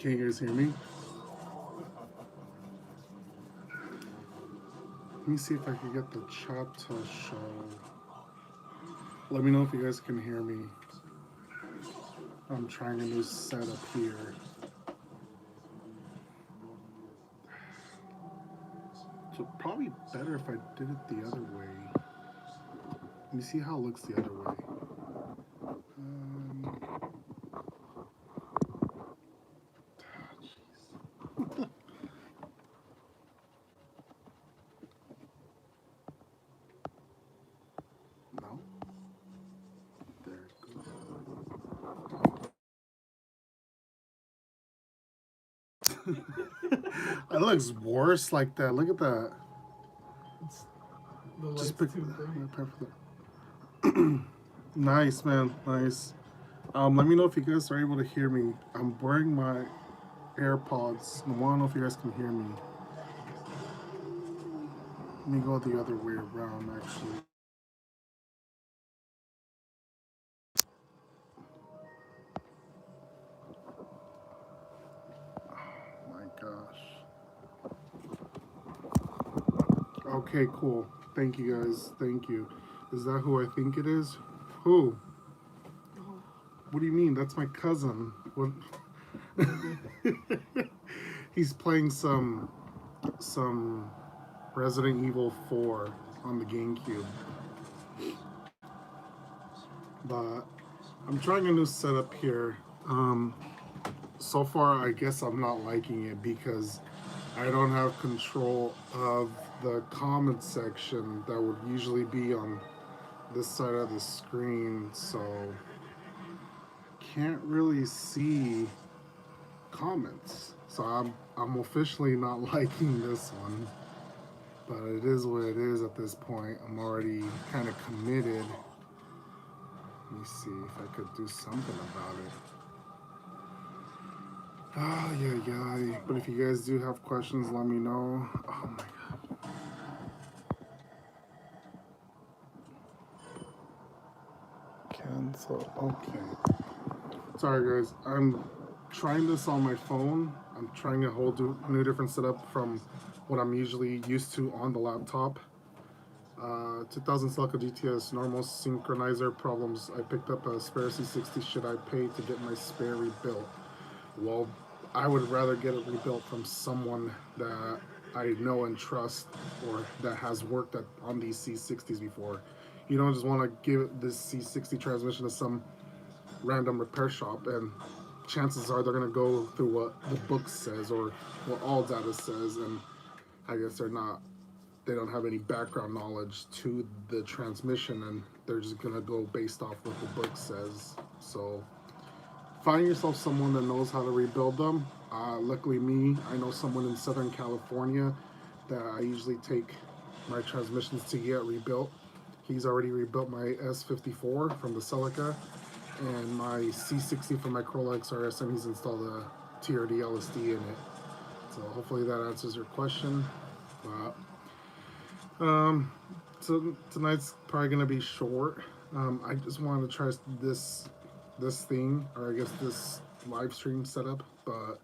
Can you guys hear me? Let me see if I can get the chat to show. Let me know if you guys can hear me. I'm trying a new setup here. So probably better if I did it the other way. Let me see how it looks the other way. No? There it goes. It looks worse like that. Look at that. It's, the light's Just pick too the Nice, man. Nice. Let me know if you guys are able to hear me. I'm wearing my AirPods. I want to know if you guys can hear me. Let me go the other way around, actually. Oh my gosh. Okay, cool. Thank you guys. Thank you. Is that who I think it is? Who? What do you mean? That's my cousin. What? He's playing some Resident Evil 4 on the GameCube. But I'm trying a new setup here. So far, I guess I'm not liking it because I don't have control of the comment section that would usually be on this side of the screen, so can't really see comments. So I'm officially not liking this one, but it is what it is at this point. I'm already kind of committed. Let me see if I could do something about it. Oh, yeah. But if you guys do have questions, let me know. Oh my god. Cancel. Okay. Sorry, guys. I'm trying this on my phone. I'm trying a whole new different setup from what I'm usually used to on the laptop. 2000 Celica GTS normal synchronizer problems. I picked up a spare C60. Should I pay to get my spare rebuilt? Well, I would rather get it rebuilt from someone that I know and trust or that has worked on these C60s before. You don't just want to give this C60 transmission to some random repair shop and chances are they're going to go through what the book says or what all data says, and I guess they don't have any background knowledge to the transmission and they're just going to go based off what the book says. So find yourself someone that knows how to rebuild them. Luckily me, I know someone in Southern California that I usually take my transmissions to get rebuilt. He's already rebuilt my S54 from the Celica and my C60 from my Corolla XRS, and he's installed a TRD LSD in it. So hopefully that answers your question. So tonight's probably gonna be short. I just wanted to try this thing, or I guess this live stream setup, but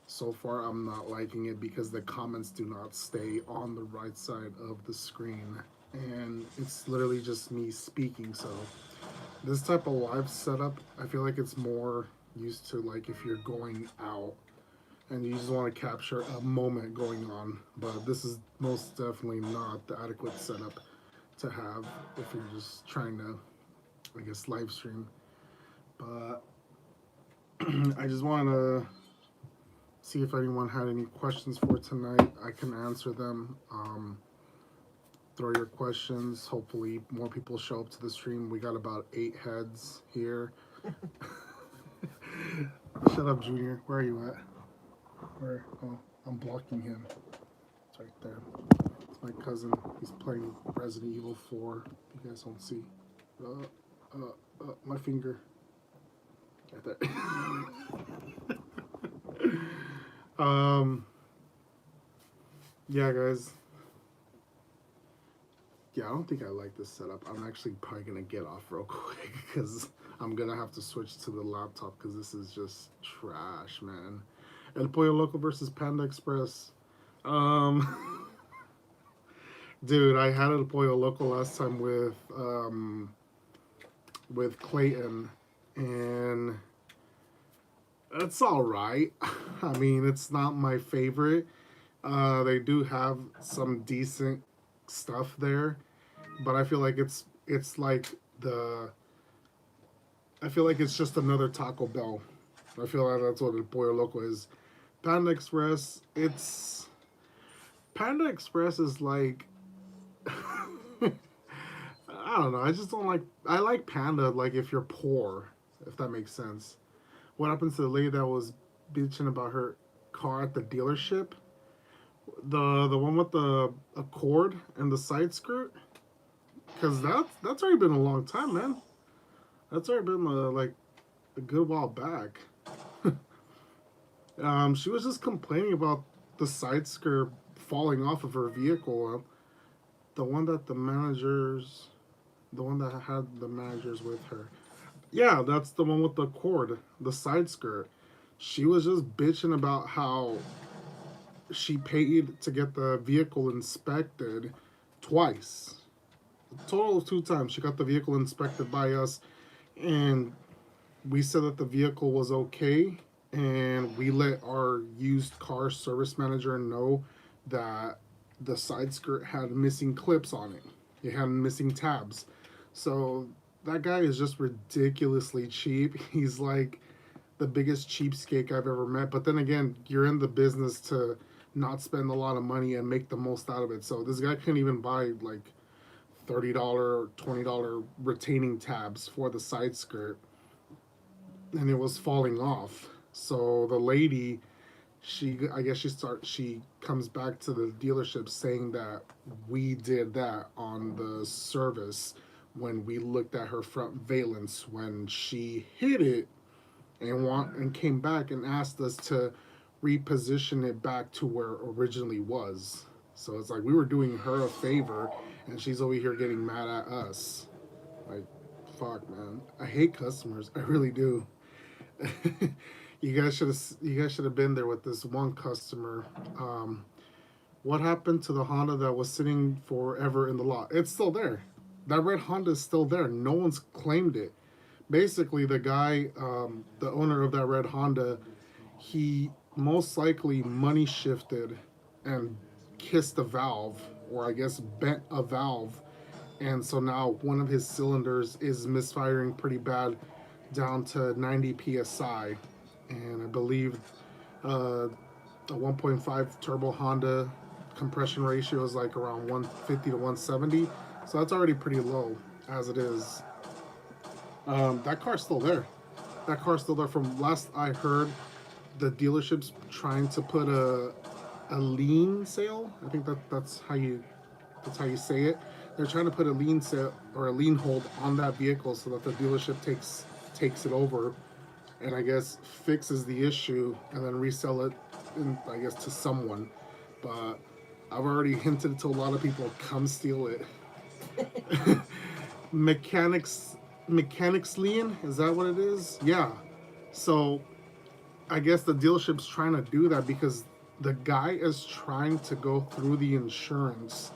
so far I'm not liking it because the comments do not stay on the right side of the screen, and it's literally just me speaking. So this type of live setup, I feel like it's more used to like if you're going out and you just want to capture a moment going on. But this is most definitely not the adequate setup to have if you're just trying to, I guess, live stream. But I just want to see if anyone had any questions for tonight. I can answer them. Throw your questions. Hopefully, more people show up to the stream. We got about 8 heads here. Shut up, Junior. Where are you at? Where? Oh, I'm blocking him. It's right there. It's my cousin. He's playing Resident Evil 4. You guys don't see. My finger. Right there. Yeah, guys. Yeah, I don't think I like this setup. I'm actually probably gonna get off real quick because I'm gonna have to switch to the laptop because this is just trash, man. El Pollo Loco versus Panda Express. Um, dude, I had El Pollo Loco last time with Clayton, and it's all right. I mean, it's not my favorite. They do have some decent stuff there, but I feel like it's like the I feel like it's just another Taco Bell. I feel like that's what El Pollo Loco is. Panda Express, it's Panda Express is like I don't know. I just don't like. I like Panda. Like if you're poor, if that makes sense. What happened to the lady that was bitching about her car at the dealership? The one with the Accord and the side skirt. Because that's already been a long time, man. That's already been like a good while back. She was just complaining about the side skirt falling off of her vehicle. The one that the one that had the managers with her. Yeah, that's the one with the cord, the side skirt. She was just bitching about how she paid to get the vehicle inspected twice. A total of 2 times. She got the vehicle inspected by us, and we said that the vehicle was okay, and we let our used car service manager know that the side skirt had missing clips on it. It had missing tabs. So that guy is just ridiculously cheap. He's like the biggest cheapskate I've ever met. But then again, you're in the business to not spend a lot of money and make the most out of it. So this guy couldn't even buy like $30 or $20 retaining tabs for the side skirt, and it was falling off. So the lady, she comes back to the dealership saying that we did that on the service when we looked at her front valence when she hit it and came back and asked us to reposition it back to where it originally was. So it's like we were doing her a favor and she's over here getting mad at us. Like, fuck, man. I hate customers. I really do. You guys should have been there with this one customer. What happened to the Honda that was sitting forever in the lot? It's still there. That red Honda is still there. No one's claimed it. Basically, the guy, the owner of that red Honda, he most likely money shifted and kissed a valve, or I guess bent a valve, and so now one of his cylinders is misfiring pretty bad down to 90 psi, and I believe a 1.5 turbo Honda compression ratio is like around 150 to 170, so that's already pretty low as it is. That car's still there. That car's still there. From last I heard, the dealership's trying to put a lien sale. I think that's how you say it. They're trying to put a lien sale or a lien hold on that vehicle so that the dealership takes it over and I guess fixes the issue and then resell it, I guess, to someone. But I've already hinted to a lot of people, come steal it. Mechanics lien, is that what it is? Yeah. So I guess the dealership's trying to do that because the guy is trying to go through the insurance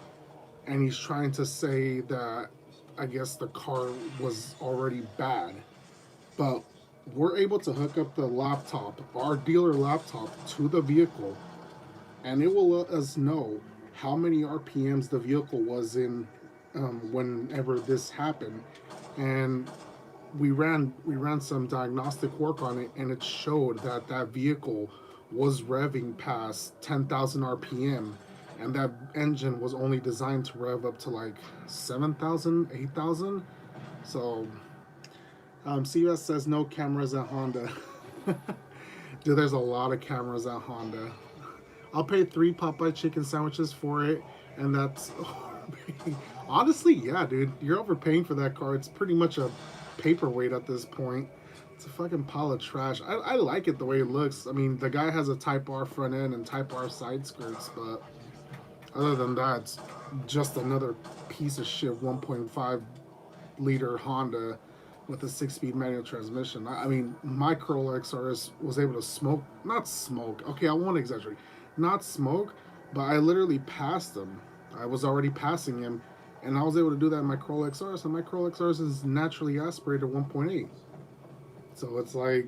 and he's trying to say that I guess the car was already bad. But we're able to hook up the laptop, our dealer laptop, to the vehicle, and it will let us know how many RPMs the vehicle was in whenever this happened. And we ran some diagnostic work on it, and it showed that that vehicle was revving past 10,000 RPM, and that engine was only designed to rev up to like 7,000, 8,000. So CBS says no cameras at Honda. Dude, there's a lot of cameras at Honda. I'll pay 3 Popeye chicken sandwiches for it, and that's honestly, yeah, dude, you're overpaying for that car. It's pretty much a paperweight at this point. It's a fucking pile of trash. I like it the way it looks. I mean, the guy has a Type R front end and Type R side skirts, but other than that, it's just another piece of shit 1.5 liter Honda with a 6-speed manual transmission. I mean, my Corolla XRS was able to smoke, not smoke. Okay, I won't exaggerate, not smoke, but I literally passed him. I was already passing him, and I was able to do that in my Corolla XRS. And my Corolla XRS is naturally aspirated 1.8, so it's like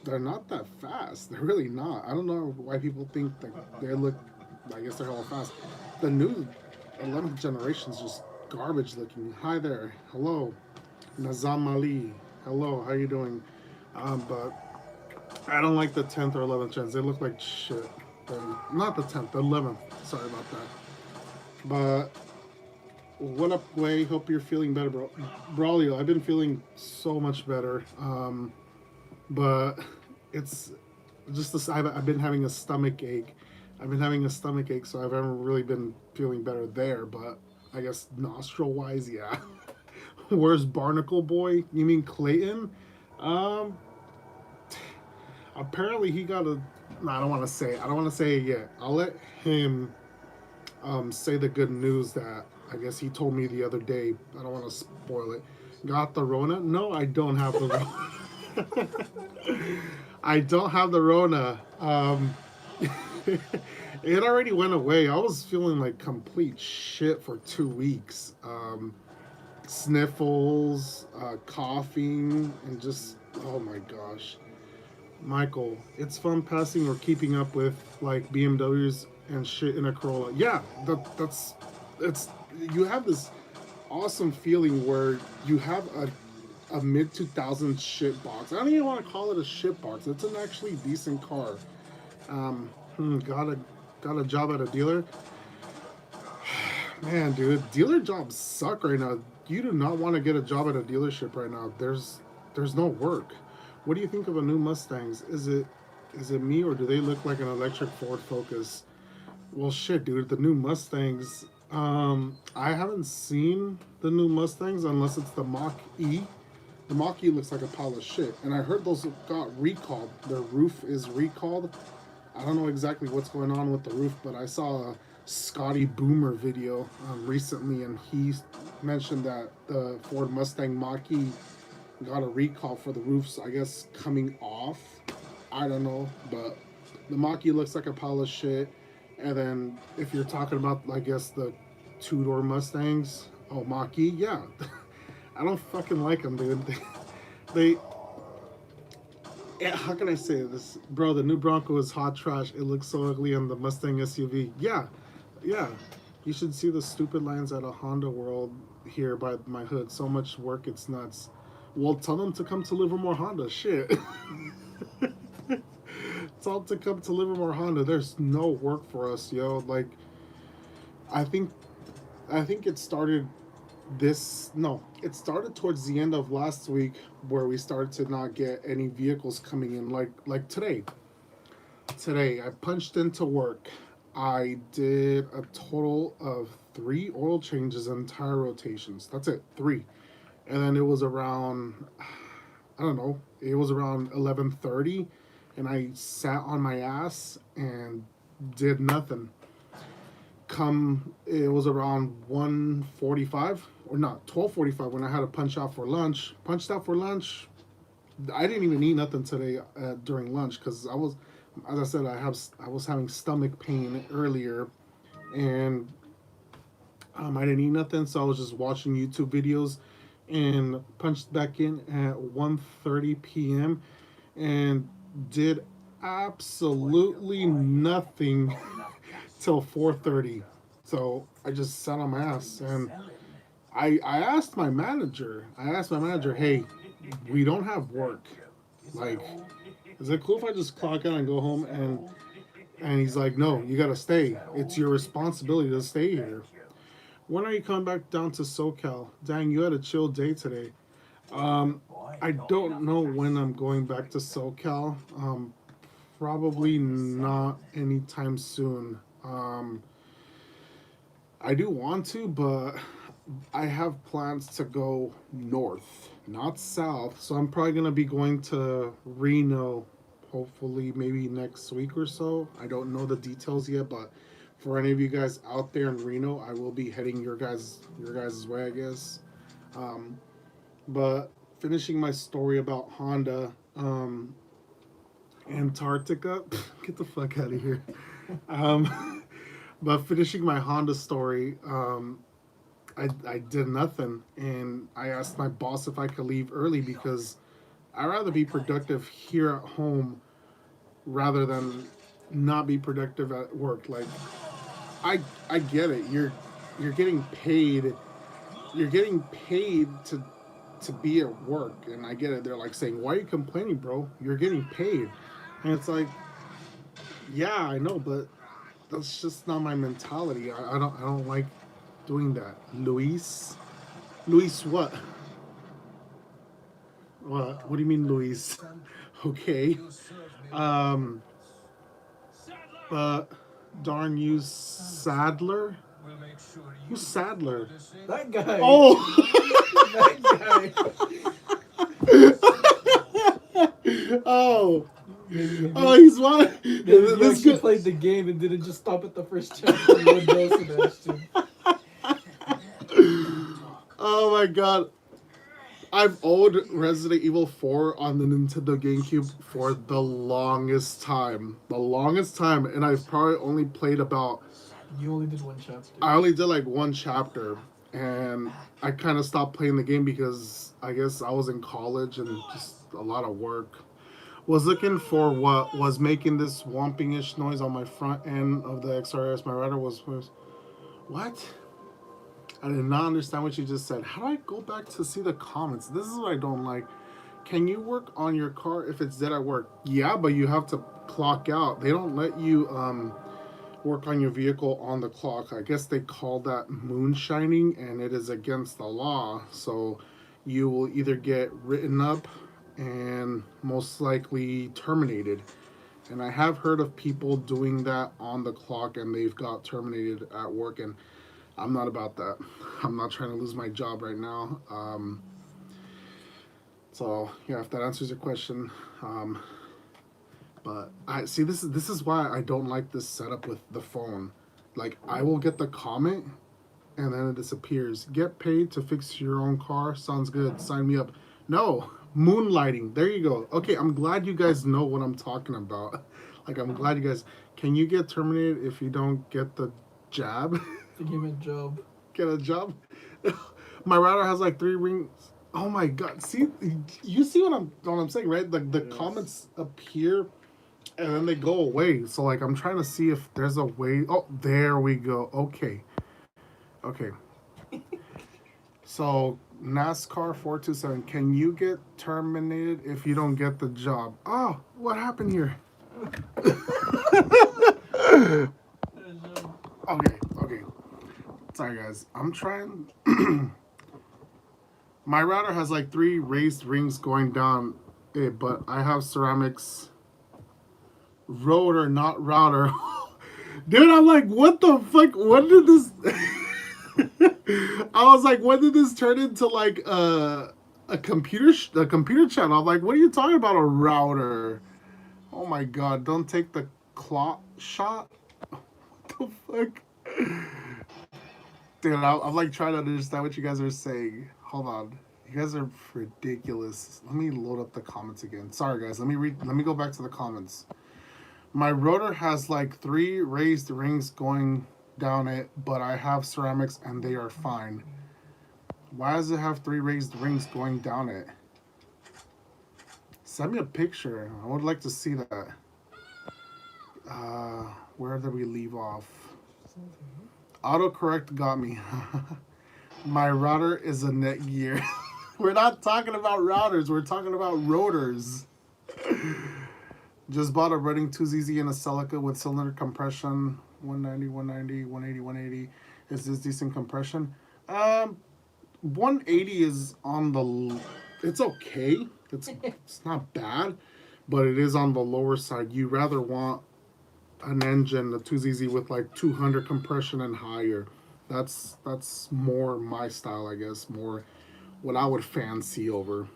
they're not that fast. They're really not. I don't know why people think that they look. I guess they're hella fast. The new 11th generation is just garbage looking. Hi there, hello. Nazam Ali. Hello, how you doing? But I don't like the 10th or 11th gens. They look like shit. Not the 10th, the 11th. Sorry about that. But what up, Way? Hope you're feeling better, bro. Braulio, I've been feeling so much better. But it's just this. I've been having a stomach ache. I've been having a stomach ache, so I haven't really been feeling better there. But I guess nostril wise, yeah. Where's Barnacle Boy? You mean Clayton? Um, Apparently he got a. No, I don't want to say. I don't want to say it yet. I'll let him say the good news that I guess he told me the other day. I don't want to spoil it. Got the Rona? No, I don't have the Rona. I don't have the Rona. It already went away. I was feeling like complete shit for 2 weeks. Sniffles, coughing, and just oh my gosh, Michael, it's fun passing or keeping up with like BMWs and shit in a Corolla. Yeah, that's it's you have this awesome feeling where you have a mid 2000s shit box. I don't even want to call it a shit box. It's an actually decent car. Um, got a job at a dealer. Man, dude, dealer jobs suck right now. You do not want to get a job at a dealership right now. There's no work. What do you think of a new Mustangs? Is it me or do they look like an electric Ford Focus? Well, shit, dude, the new Mustangs. I haven't seen the new Mustangs unless it's the Mach E. The Mach E looks like a pile of shit, and I heard those got recalled. Their roof is recalled. I don't know exactly what's going on with the roof, but I saw a Scotty Boomer video recently, and he mentioned that the Ford Mustang Mach-E got a recall for the roofs, I guess, coming off. I don't know, but the Mach-E looks like a pile of shit. And then if you're talking about, I guess, the two-door Mustangs, oh, Mach-E, yeah. I don't fucking like them, dude. They yeah, how can I say this, bro? The new Bronco is hot trash. It looks so ugly on the Mustang SUV. Yeah, yeah. You should see the stupid lines at a Honda World here by my hood. So much work, it's nuts. Well, tell them to come to Livermore Honda. Shit. Tell them to come to Livermore Honda. There's no work for us, yo. Like, I think, I think it started this no it started towards the end of last week where we started to not get any vehicles coming in like today I punched into work. I did a total of 3 oil changes and tire rotations. That's it, 3. And then it was around, I don't know, it was around 11:30, and I sat on my ass and did nothing. Come, it was around 1:45 or not 12:45 when I had to punch out for lunch. Punched out for lunch. I didn't even eat nothing today during lunch because I was, as I said, I was having stomach pain earlier, and I didn't eat nothing, so I was just watching YouTube videos, and punched back in at 1:30 p.m. and did absolutely nothing till 4:30. So I just sat on my ass, and I asked my manager. I asked my manager, "Hey, we don't have work. Like, is it cool if I just clock out and go home?" And he's like, "No, you gotta stay. It's your responsibility to stay here." When are you coming back down to SoCal? Dang, you had a chill day today. Um, I don't know when I'm going back to SoCal. Probably not anytime soon. I do want to, but I have plans to go north, not south. So I'm probably gonna be going to Reno, hopefully maybe next week or so. I don't know the details yet, but for any of you guys out there in Reno, I will be heading your guys' way, I guess. Um, but finishing my story about Honda, Antarctica. Get the fuck out of here. But finishing my Honda story, I did nothing, and I asked my boss if I could leave early because I'd rather be productive here at home rather than not be productive at work. Like I get it. You're getting paid. You're getting paid to be at work, and I get it. They're like saying, "Why are you complaining, bro? You're getting paid," and it's like, yeah, I know, but that's just not my mentality. I don't like doing that. Luis, what? What do you mean, Luis? Okay. Um, but darn you, Sadler. Who's Sadler? That guy. Oh. That guy. Oh. Maybe, Oh, he's what? maybe you This actually guy. played the game and didn't just stop at the first chapter and one dose of Oh my god. I've owned Resident Evil 4 on the Nintendo GameCube for the longest time. The longest time, and I've probably only played about. You only did one chapter. I only did like one chapter, and I kind of stopped playing the game because I guess I was in college and just a lot of work. Was looking for what was making this whomping-ish noise on my front end of the XRS. My router was what? I did not understand what you just said. How do I go back to see the comments? This is what I don't like. Can you work on your car if it's dead at work? Yeah, but you have to clock out. They don't let you work on your vehicle on the clock. I guess they call that moonshining, and it is against the law. So you will either get written up and most likely terminated. And I have heard of people doing that on the clock and they've got terminated at work, and I'm not about that. I'm not trying to lose my job right now. So yeah, if that answers your question. But I see this is why I don't like this setup with the phone. Like I will get the comment and then it disappears. Get paid to fix your own car. Sounds good. Sign me up. No, moonlighting. There you go. Okay, I'm glad you guys know what I'm talking about. Like I'm glad you guys. Can you get terminated if you don't get the jab? To give him a job. Get a job. My router has like 3 rings. Oh my god! See, you see what I'm saying, right? Like the comments appear, and then they go away. So like I'm trying to see if there's a way. Oh, there we go. Okay. So NASCAR 427. Can you get terminated if you don't get the job? Oh, what happened here? Okay. Sorry, guys. I'm trying. My router has like 3 raised rings going down it, but I have ceramics rotor, not router. Dude, I'm like, what the fuck? When did this? I was like, when did this turn into like a computer channel? I'm like, what are you talking about? A router? Oh my god! Don't take the clock shot. What the fuck? Dude, I'm like trying to understand what you guys are saying. Hold on. You guys are ridiculous. Let me load up the comments again. Sorry guys, let me go back to the comments. My rotor has like 3 raised rings going down it, but I have ceramics and they are fine. Why does it have 3 raised rings going down it? Send me a picture. I would like to see that. Where did we leave off? Autocorrect got me. My router is a Netgear. We're not talking about routers. We're talking about rotors. Just bought a running 2ZZ and a Celica with cylinder compression. 190, 190, 180, 180. Is this decent compression? 180 is on the... It's okay. It's not bad. But it is on the lower side. You rather want an engine, a 2ZZ with like 200 compression and higher. That's more my style, I guess. More what I would fancy over.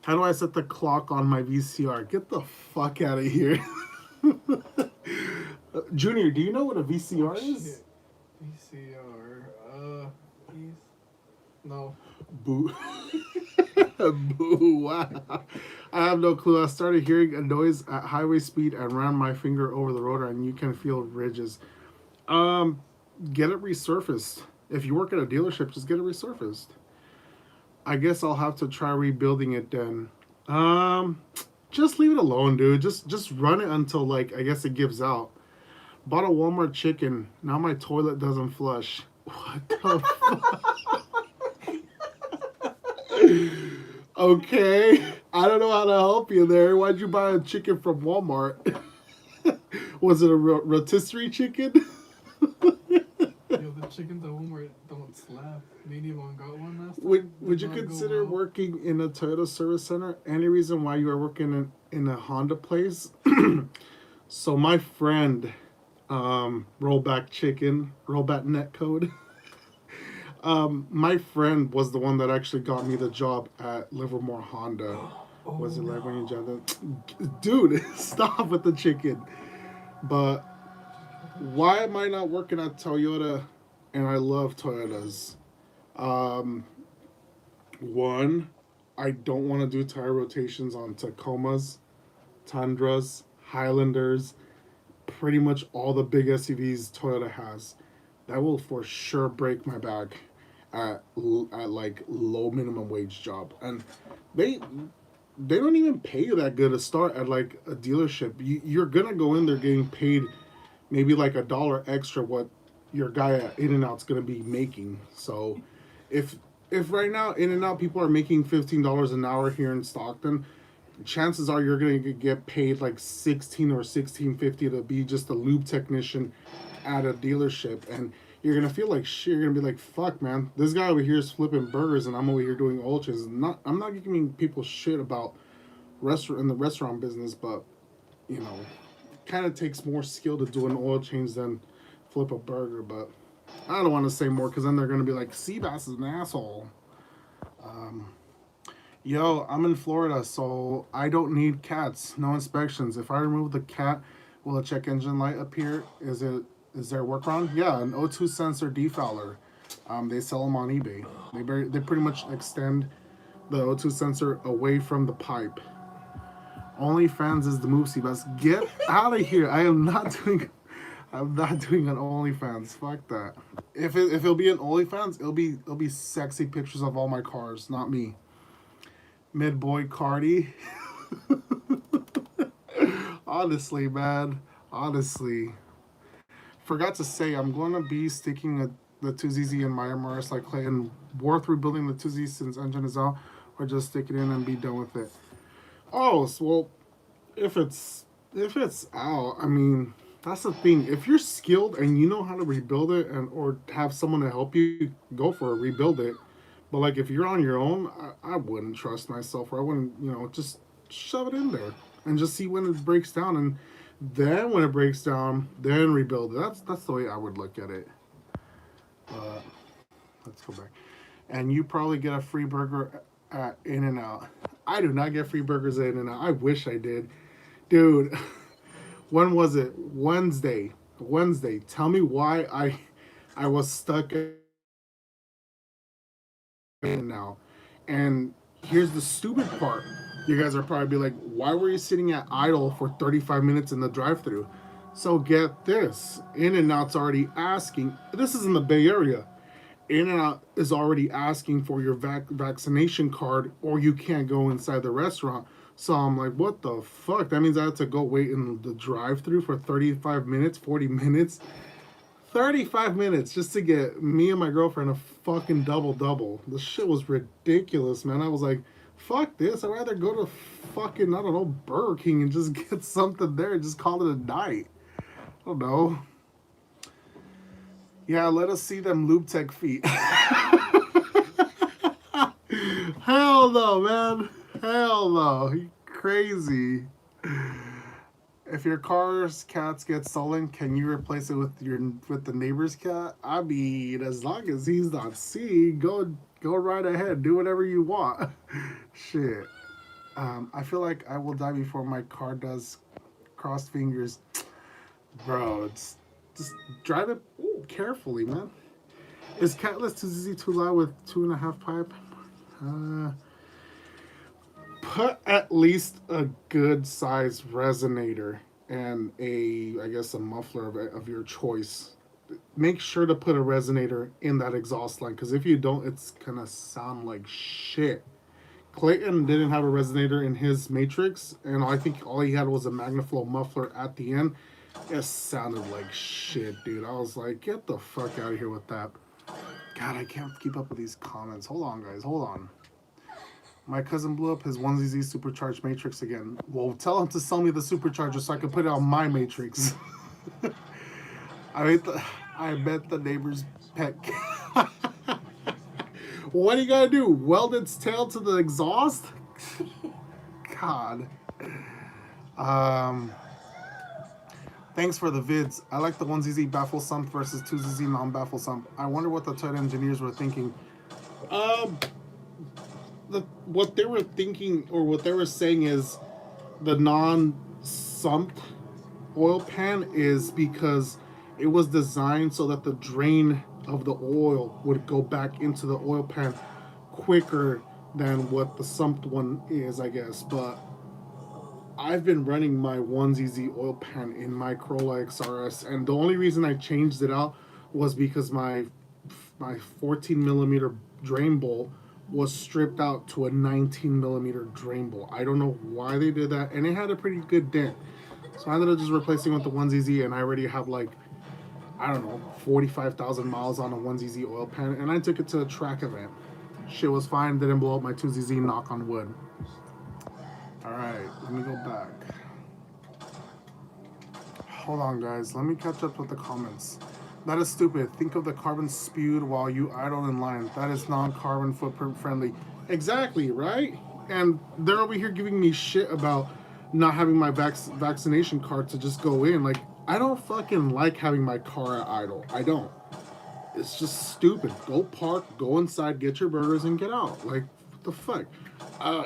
How do I set the clock on my VCR? Get the fuck out of here. Junior, do you know what a VCR is? VCR. No. Boo. Boo, wow. I have no clue. I started hearing a noise at highway speed and ran my finger over the rotor, and you can feel ridges. Um, get it resurfaced. If you work at a dealership, just get it resurfaced. I guess I'll have to try rebuilding it then. Um, just leave it alone, dude. Just run it until like I guess it gives out. Bought a Walmart chicken. Now my toilet doesn't flush. What the Okay, I don't know how to help you there. Why'd you buy a chicken from Walmart? Was it a rotisserie chicken? Yo, the chickens at Walmart don't slap. Me and Yvonne got one last time. Would you Did not go consider well. working in a Toyota service center? Any reason why you are working in a Honda place? So my friend, rollback chicken, rollback net code. My friend was the one that actually got me the job at Livermore Honda. Oh, Was it like when you no. jumped? Dude, stop with the chicken. But why am I not working at Toyota? And I love Toyotas. Um, One, I don't want to do tire rotations on Tacomas, Tundras, Highlanders, pretty much all the big SUVs Toyota has. That will for sure break my back at like low minimum wage job, and they they don't even pay you that good to start at like a dealership. You're gonna go in there getting paid maybe like $1 extra what your guy at In and Out's gonna be making. So if if right now In and Out people are making $15 an hour here in Stockton, chances are you're gonna get paid like 16 or 16.50 to be just a lube technician at a dealership, and you're gonna feel like shit. You're gonna be like, fuck, man, this guy over here is flipping burgers, and I'm over here doing oil changes. I'm not giving people shit about restaurant in the restaurant business, but you know, kind of takes more skill to do an oil change than flip a burger. But I don't want to say more because then they're gonna be like, cbass is an asshole. Um, Yo, I'm in Florida, so I don't need cats. No inspections. If I remove the cat, will a check engine light appear? Is there a workaround? Yeah, an O2 sensor defouler. They sell them on eBay. They pretty much extend the O2 sensor away from the pipe. OnlyFans is the move, Seabass. Get out of here! I am not doing. I'm not doing an OnlyFans. Fuck that. If it'll be an OnlyFans, it'll be sexy pictures of all my cars, not me. Mid boy Cardi. Honestly, man. Honestly. Forgot to say, I'm going to be sticking the 2ZZ in my MRS like Clay and worth rebuilding the 2Z since engine is out, or just stick it in and be done with it. Oh, so, well, if it's out, I mean, that's the thing. If you're skilled and you know how to rebuild it and or have someone to help you, go for it, rebuild it. But like if you're on your own, I wouldn't trust myself, or I wouldn't, just shove it in there and just see when it breaks down, and then when it breaks down, then rebuild it. That's the way I would look at it. But let's go back. And you probably get a free burger at In and Out. I do not get free burgers at In and Out. I wish I did, dude. When was it? Wednesday. Wednesday. Tell me why I was stuck in now. And here's the stupid part. You guys are probably be like, why were you sitting at idle for 35 minutes in the drive-thru? So get this. In and Out's already asking. This is in the Bay Area. In and Out is already asking for your vaccination card, or you can't go inside the restaurant. So I'm like, what the fuck? That means I have to go wait in the drive-thru for 35 minutes, 40 minutes. 35 minutes just to get me and my girlfriend a fucking double. This shit was ridiculous, man. I was like, fuck this. I'd rather go to fucking, I don't know, Burger King and just get something there and just call it a night. I don't know. Yeah, let us see them lube tech feet. Hell no, man. Hell no. You crazy. If your car's cats get stolen, can you replace it with the neighbor's cat? I mean, as long as he's not seen, go right ahead, do whatever you want. Shit. I feel like I will die before my car does. Crossed fingers, bro. It's just drive it carefully, man. Is catless too easy too loud with 2.5 pipe? Put at least a good size resonator and I guess a muffler of your choice. Make sure to put a resonator in that exhaust line, because if you don't, it's gonna sound like shit. Clayton didn't have a resonator in his Matrix, and I think all he had was a Magnaflow muffler at the end. It sounded like shit, dude. I was like, get the fuck out of here with that. God, I can't keep up with these comments. Hold on, guys. Hold on. My cousin blew up his 1ZZ supercharged Matrix again. Well, tell him to sell me the supercharger so I can put it on my Matrix. I bet the neighbor's pet. What do you gotta do? Weld its tail to the exhaust? God. Thanks for the vids. I like the 1ZZ baffle sump versus 2ZZ non-baffle sump. I wonder what the Toyota engineers were thinking. What they were thinking, or what they were saying, is the non-sumped oil pan is because it was designed so that the drain of the oil would go back into the oil pan quicker than what the sumped one is, I guess. But I've been running my 1ZZ oil pan in my Corolla XRS, and the only reason I changed it out was because my 14 millimeter drain bowl was stripped out to a 19 millimeter drain bowl. I don't know why they did that, and it had a pretty good dent. So I ended up just replacing with the 1ZZ, and I already have like, I don't know, 45,000 miles on a 1ZZ oil pan, and I took it to a track event. Shit was fine, didn't blow up my 2ZZ, knock on wood. Alright, let me go back. Hold on, guys, let me catch up with the comments. That is stupid. Think of the carbon spewed while you idle in line. That is non-carbon footprint friendly. Exactly, right? And they're over here giving me shit about not having my vaccination card to just go in. Like, I don't fucking like having my car at idle. I don't. It's just stupid. Go park, go inside, get your burgers, and get out. Like, what the fuck?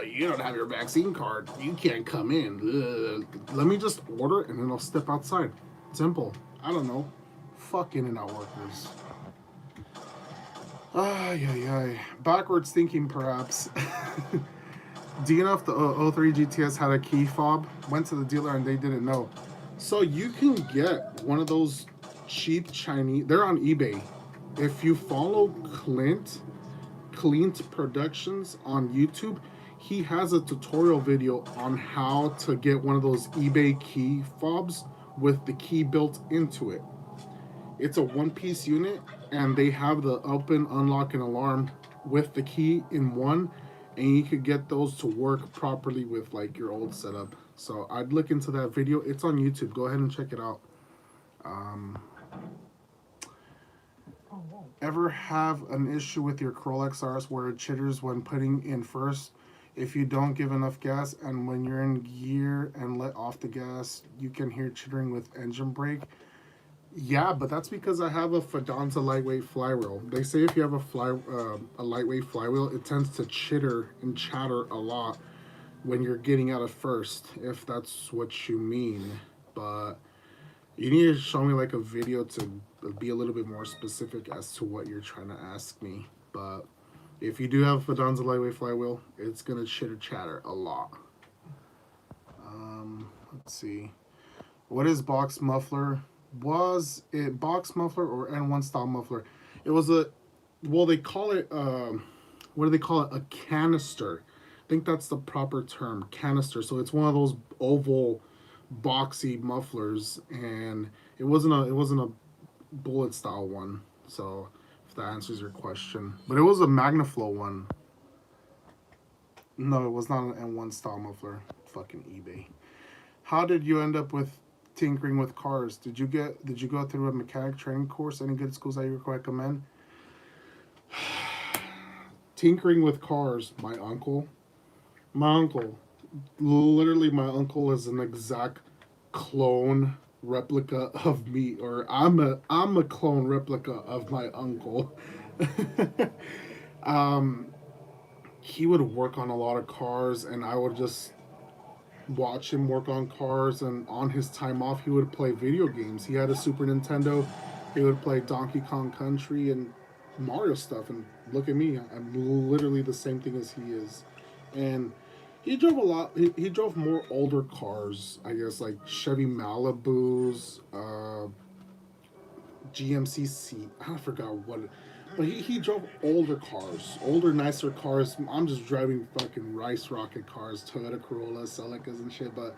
You don't have your vaccine card. You can't come in. Ugh. Let me just order and then I'll step outside. Simple. I don't know. Fuck In-N-Out workers. Ay. Backwards thinking, perhaps. Do you know if the 03 GTS had a key fob? Went to the dealer and they didn't know. So you can get one of those cheap Chinese. They're on eBay. If you follow Clint Productions on YouTube, he has a tutorial video on how to get one of those eBay key fobs with the key built into it. It's a one-piece unit, and they have the open, unlock, and alarm with the key in one, and you could get those to work properly with like your old setup. So I'd look into that video. It's on YouTube. Go ahead and check it out. Ever have an issue with your Corolla XRS where it chitters when putting in first if you don't give enough gas, and when you're in gear and let off the gas, you can hear chittering with engine brake? Yeah, but that's because I have a Fidanza lightweight flywheel. They say if you have a lightweight flywheel, it tends to chitter and chatter a lot when you're getting out of first, if that's what you mean. But you need to show me like a video to be a little bit more specific as to what you're trying to ask me. But if you do have a Fidanza lightweight flywheel, it's gonna chitter chatter a lot. Let's see. What is box muffler? Was it box muffler or N1 style muffler? It was they call it, what do they call it? A canister. I think that's the proper term, canister. So it's one of those oval, boxy mufflers, and it wasn't a bullet style one. So if that answers your question, but it was a Magnaflow one. No, it was not an N1 style muffler. Fucking eBay. How did you end up with tinkering with cars? Did you go through a mechanic training course? Any good schools that you recommend? Tinkering with cars, my uncle, literally my uncle is an exact clone replica of me, or I'm a clone replica of my uncle. He would work on a lot of cars, and I would just watch him work on cars, and on his time off he would play video games. He had a Super Nintendo. He would play Donkey Kong Country, and Mario stuff, and look at me. I'm literally the same thing as he is. And he drove a lot. He drove more older cars, I guess, like Chevy Malibus, GMC. I forgot what. But he drove older cars, older, nicer cars. I'm just driving fucking rice rocket cars, Toyota Corolla, Celicas, and shit. But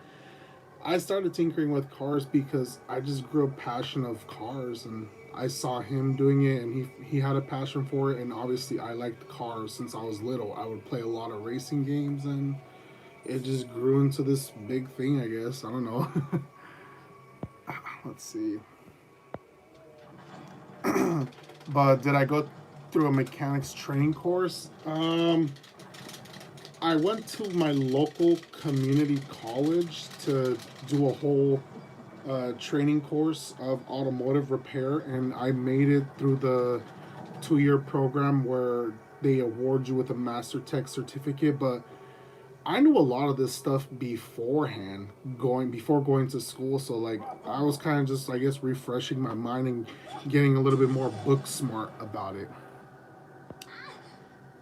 I started tinkering with cars because I just grew a passion of cars, and I saw him doing it, and he had a passion for it, and obviously I liked cars since I was little. I would play a lot of racing games, and it just grew into this big thing. I guess I don't know. Let's see. But did I go through a mechanics training course? I went to my local community college to do a whole training course of automotive repair, and I made it through the 2 year program where they award you with a master tech certificate. But I knew a lot of this stuff beforehand, before going to school. So like I was kind of just, I guess, refreshing my mind and getting a little bit more book smart about it,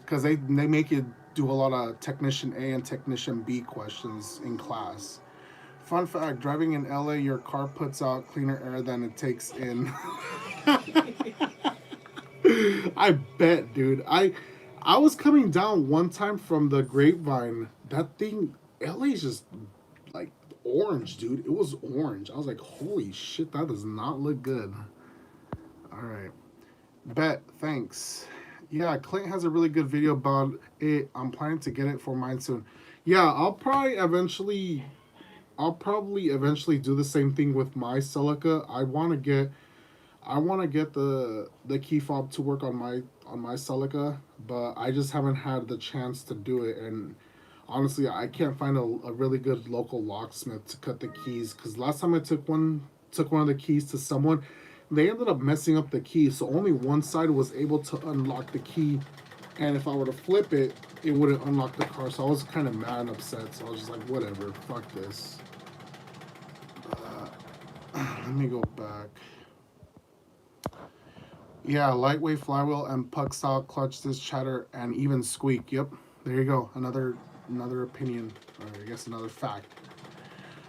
because they make you do a lot of technician A and technician B questions in class. Fun fact: driving in LA, your car puts out cleaner air than it takes in. I bet, dude. I was coming down one time from the Grapevine. That thing, LA's just like orange, dude. It was orange. I was like, holy shit, that does not look good. All right, bet. Thanks. Yeah, Clint has a really good video about it. I'm planning to get it for mine soon. Yeah, I'll probably eventually do the same thing with my Celica. I want to get the key fob to work on my Celica, but I just haven't had the chance to do it. And honestly, I can't find a really good local locksmith to cut the keys, because last time I took one of the keys to someone, they ended up messing up the key, so only one side was able to unlock the key, and if I were to flip it, it wouldn't unlock the car. So I was kind of mad and upset. So I was just like, whatever, fuck this. Let me go back. Yeah, lightweight flywheel and puck style clutch, this chatter, and even squeak. Yep, there you go. Another opinion, or I guess another fact.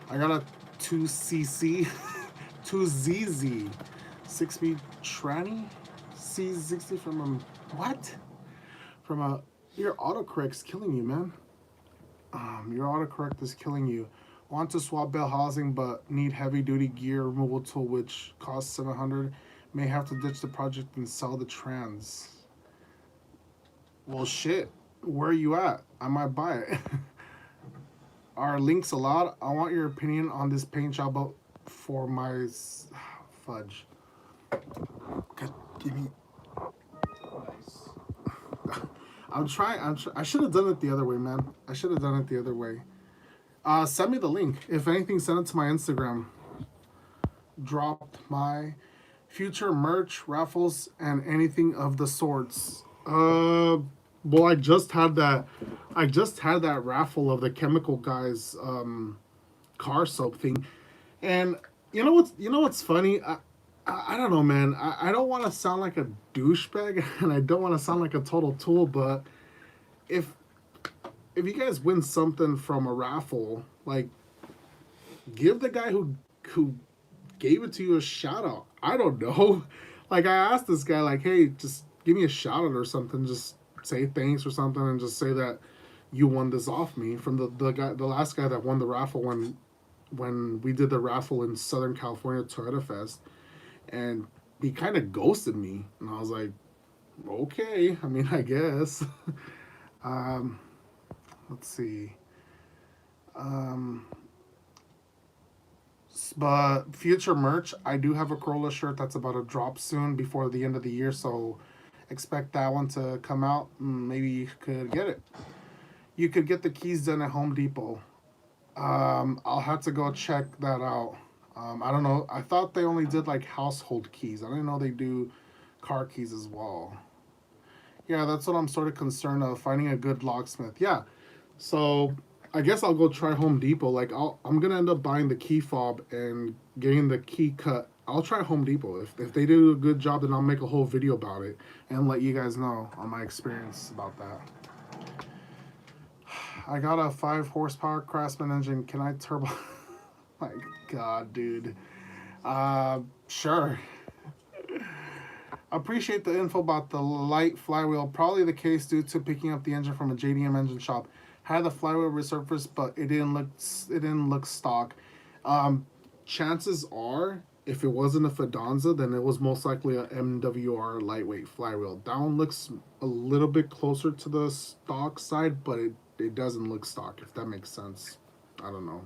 I got a 2cc, 2ZZ, 6-speed tranny, C60 from a what? From a your autocorrect's killing you, man. Your autocorrect is killing you. Want to swap bell housing but need heavy duty gear removal tool which costs 700. May have to ditch the project and sell the trans. Well, shit. Where are you at? I might buy it. Are links allowed? I want your opinion on this paint job for my fudge. God, give me. Nice. I should have done it the other way, man. I should have done it the other way. Send me the link. If anything, send it to my Instagram. Dropped my future merch, raffles, and anything of the sorts. Well, I just had that. I just had that raffle of the chemical guys car soap thing, and you know what's funny. I don't know, man. I don't want to sound like a douchebag, and I don't want to sound like a total tool, but if if you guys win something from a raffle, like give the guy who gave it to you a shout out. I don't know. Like I asked this guy, like, hey, just give me a shout out or something. Just say thanks or something, and just say that you won this off me from the last guy that won the raffle when we did the raffle in Southern California Toyota Fest, and he kind of ghosted me, and I was like, okay, I mean, I guess. um, let's see. Um, but future merch, I do have a Corolla shirt that's about to drop soon before the end of the year, so expect that one to come out. Maybe you could get it. You could get the keys done at Home Depot. I'll have to go check that out. I don't know. I thought they only did like household keys. I didn't know they do car keys as well. Yeah, that's what I'm sort of concerned of, finding a good locksmith. Yeah, so I guess I'll go try Home Depot. Like I'm gonna end up buying the key fob and getting the key cut I'll try Home Depot. If they do a good job, then I'll make a whole video about it and let you guys know on my experience about that. I got a 5 horsepower Craftsman engine. Can I turbo? My God, dude. Sure. Appreciate the info about the light flywheel. Probably the case due to picking up the engine from a JDM engine shop. Had the flywheel resurfaced, but it didn't look stock. Chances are, if it wasn't a Fidanza, then it was most likely a MWR lightweight flywheel. That one looks a little bit closer to the stock side, but it doesn't look stock, if that makes sense. I don't know.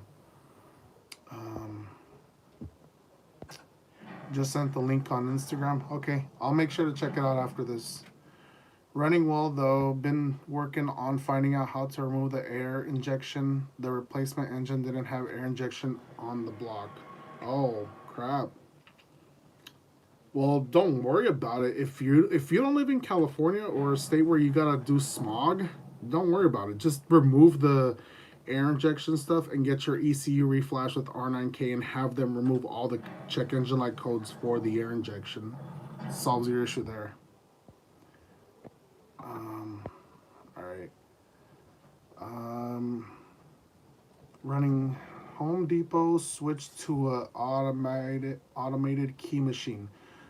Just sent the link on Instagram. Okay, I'll make sure to check it out after this. Running well though. Been working on finding out how to remove the air injection. The replacement engine didn't have air injection on the block. Oh crap. Well, don't worry about it. If you don't live in California or a state where you gotta do smog, don't worry about it. Just remove the air injection stuff and get your ECU reflash with R9K and have them remove all the check engine light codes for the air injection. Solves your issue there. Alright. Running Home Depot, switched to a automated key machine.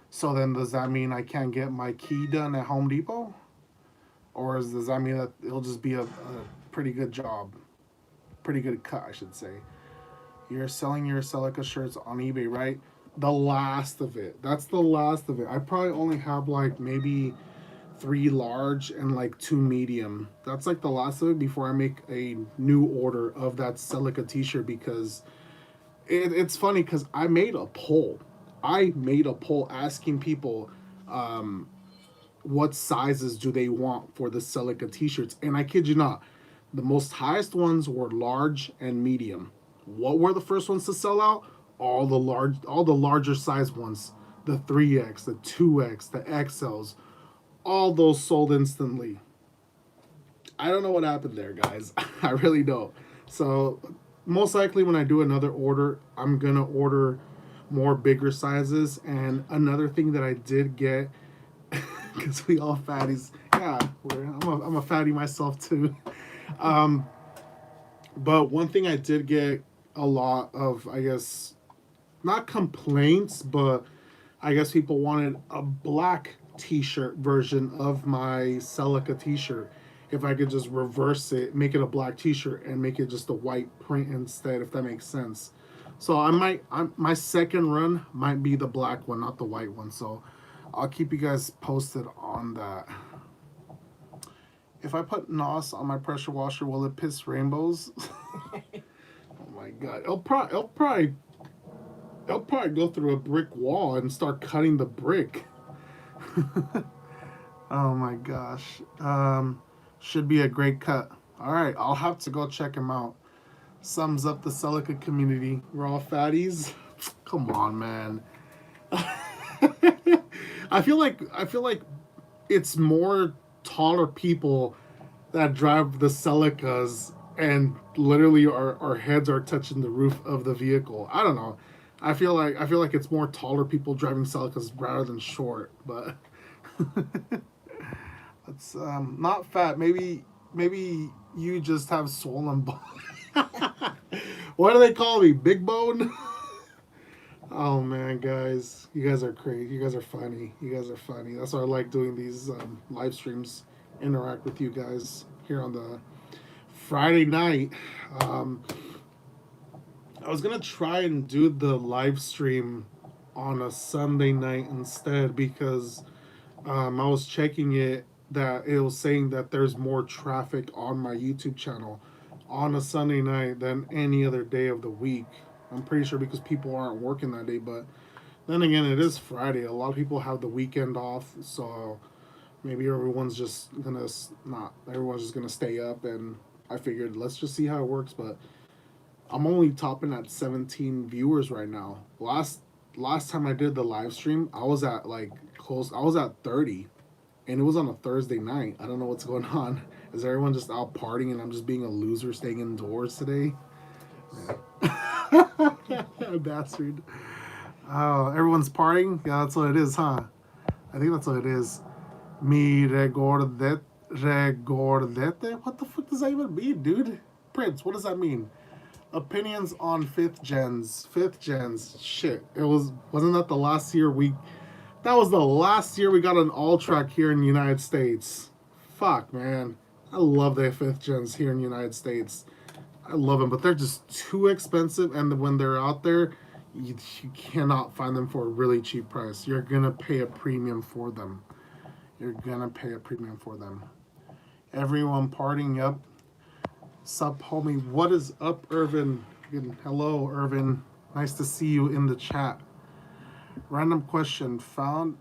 So then does that mean I can't get my key done at Home Depot? Or does that mean that it'll just be a pretty good job? Pretty good cut, I should say. You're selling your Celica shirts on eBay, right? The last of it. That's the last of it. I probably only have like maybe 3 large and like 2 medium. That's like the last of it before I make a new order of that Celica t-shirt, because it's funny because I made a poll. Asking people what sizes do they want for the Celica t-shirts, and I kid you not, the most highest ones were large and medium. What were the first ones to sell out? All the larger size ones. The 3X, the 2X, the XLs. All those sold instantly. I don't know what happened there, guys. I really don't. So most likely when I do another order, I'm going to order more bigger sizes. And another thing that I did get, because we all fatties. Yeah, I'm a fatty myself too. But one thing I did get a lot of, I guess, not complaints, but I guess people wanted a black t-shirt version of my Celica t-shirt. If I could just reverse it, make it a black t-shirt and make it just a white print instead, if that makes sense. So my second run might be the black one, not the white one. So I'll keep you guys posted on that. If I put NOS on my pressure washer, will it piss rainbows? Oh my god. It'll probably go through a brick wall and start cutting the brick. Oh my gosh. Should be a great cut. Alright, I'll have to go check him out. Sums up the Celica community. We're all fatties. Come on, man. I feel like it's more taller people that drive the Celicas, and literally our heads are touching the roof of the vehicle. I don't know. I feel like it's more taller people driving Celicas rather than short, but it's not fat. Maybe you just have swollen bone. What do they call me? Big bone? Oh man, guys, you guys are crazy. You guys are funny. That's why I like doing these live streams. Interact with you guys here on the Friday night. I was gonna try and do the live stream on a Sunday night instead, because I was checking it that it was saying that there's more traffic on my YouTube channel on a Sunday night than any other day of the week. I'm pretty sure because people aren't working that day, but then again, it is Friday. A lot of people have the weekend off, so maybe everyone's just gonna stay up, and I figured let's just see how it works. But I'm only topping at 17 viewers right now. Last time I did the live stream, I was at I was at 30, and it was on a Thursday night. I don't know what's going on. Is everyone just out partying and I'm just being a loser staying indoors today? Bastard. Oh, everyone's partying? Yeah, that's what it is, huh? I think that's what it is. Mi regordete? What the fuck does that even mean, dude? Prince, what does that mean? Opinions on fifth gens. Fifth gens. Shit. Wasn't that the last year we that was the last year we got an all track here in the United States. Fuck, man. I love the fifth gens here in the United States. I love them, but they're just too expensive, and when they're out there, you cannot find them for a really cheap price. You're gonna pay a premium for them. You're gonna pay a premium for them. Everyone partying up. Sup, homie? What is up, Irvin? Hello, Irvin. Nice to see you in the chat. Random question. Found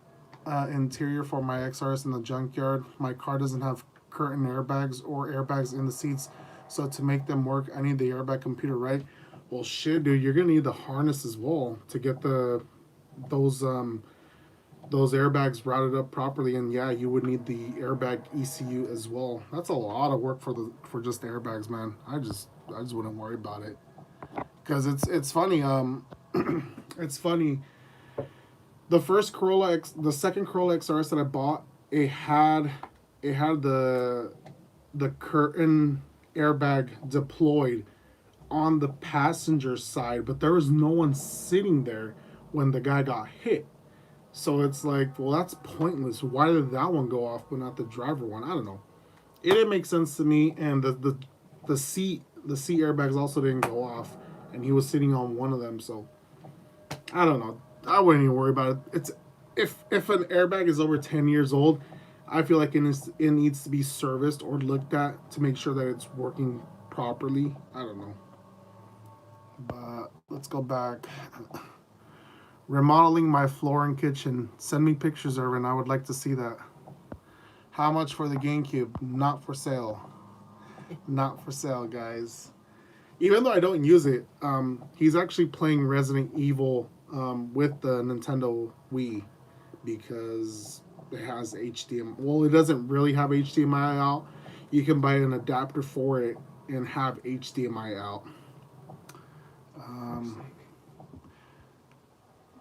interior for my XRS in the junkyard. My car doesn't have curtain airbags or airbags in the seats, so to make them work, I need the airbag computer, right? Well, shit, dude. You're gonna need the harness as well to get those airbags routed up properly, and yeah, you would need the airbag ECU as well. That's a lot of work for just airbags, man. I just wouldn't worry about it, because it's funny. It's funny. The second Corolla XRS that I bought, it had the curtain airbag deployed on the passenger side, but there was no one sitting there when the guy got hit. So it's like, well, that's pointless. Why did that one go off but not the driver one? I don't know. It didn't make sense to me, and the seat airbags also didn't go off, and he was sitting on one of them. So I don't know. I wouldn't even worry about it. It's if an airbag is over 10 years old, I feel like it needs to be serviced or looked at to make sure that it's working properly. I don't know. But let's go back. Remodeling my floor and kitchen. Send me pictures, Irvin. I would like to see that. How much for the GameCube? Not for sale. Not for sale, guys. Even though I don't use it, he's actually playing Resident Evil with the Nintendo Wii because it has HDMI. Well, it doesn't really have HDMI out. You can buy an adapter for it and have HDMI out.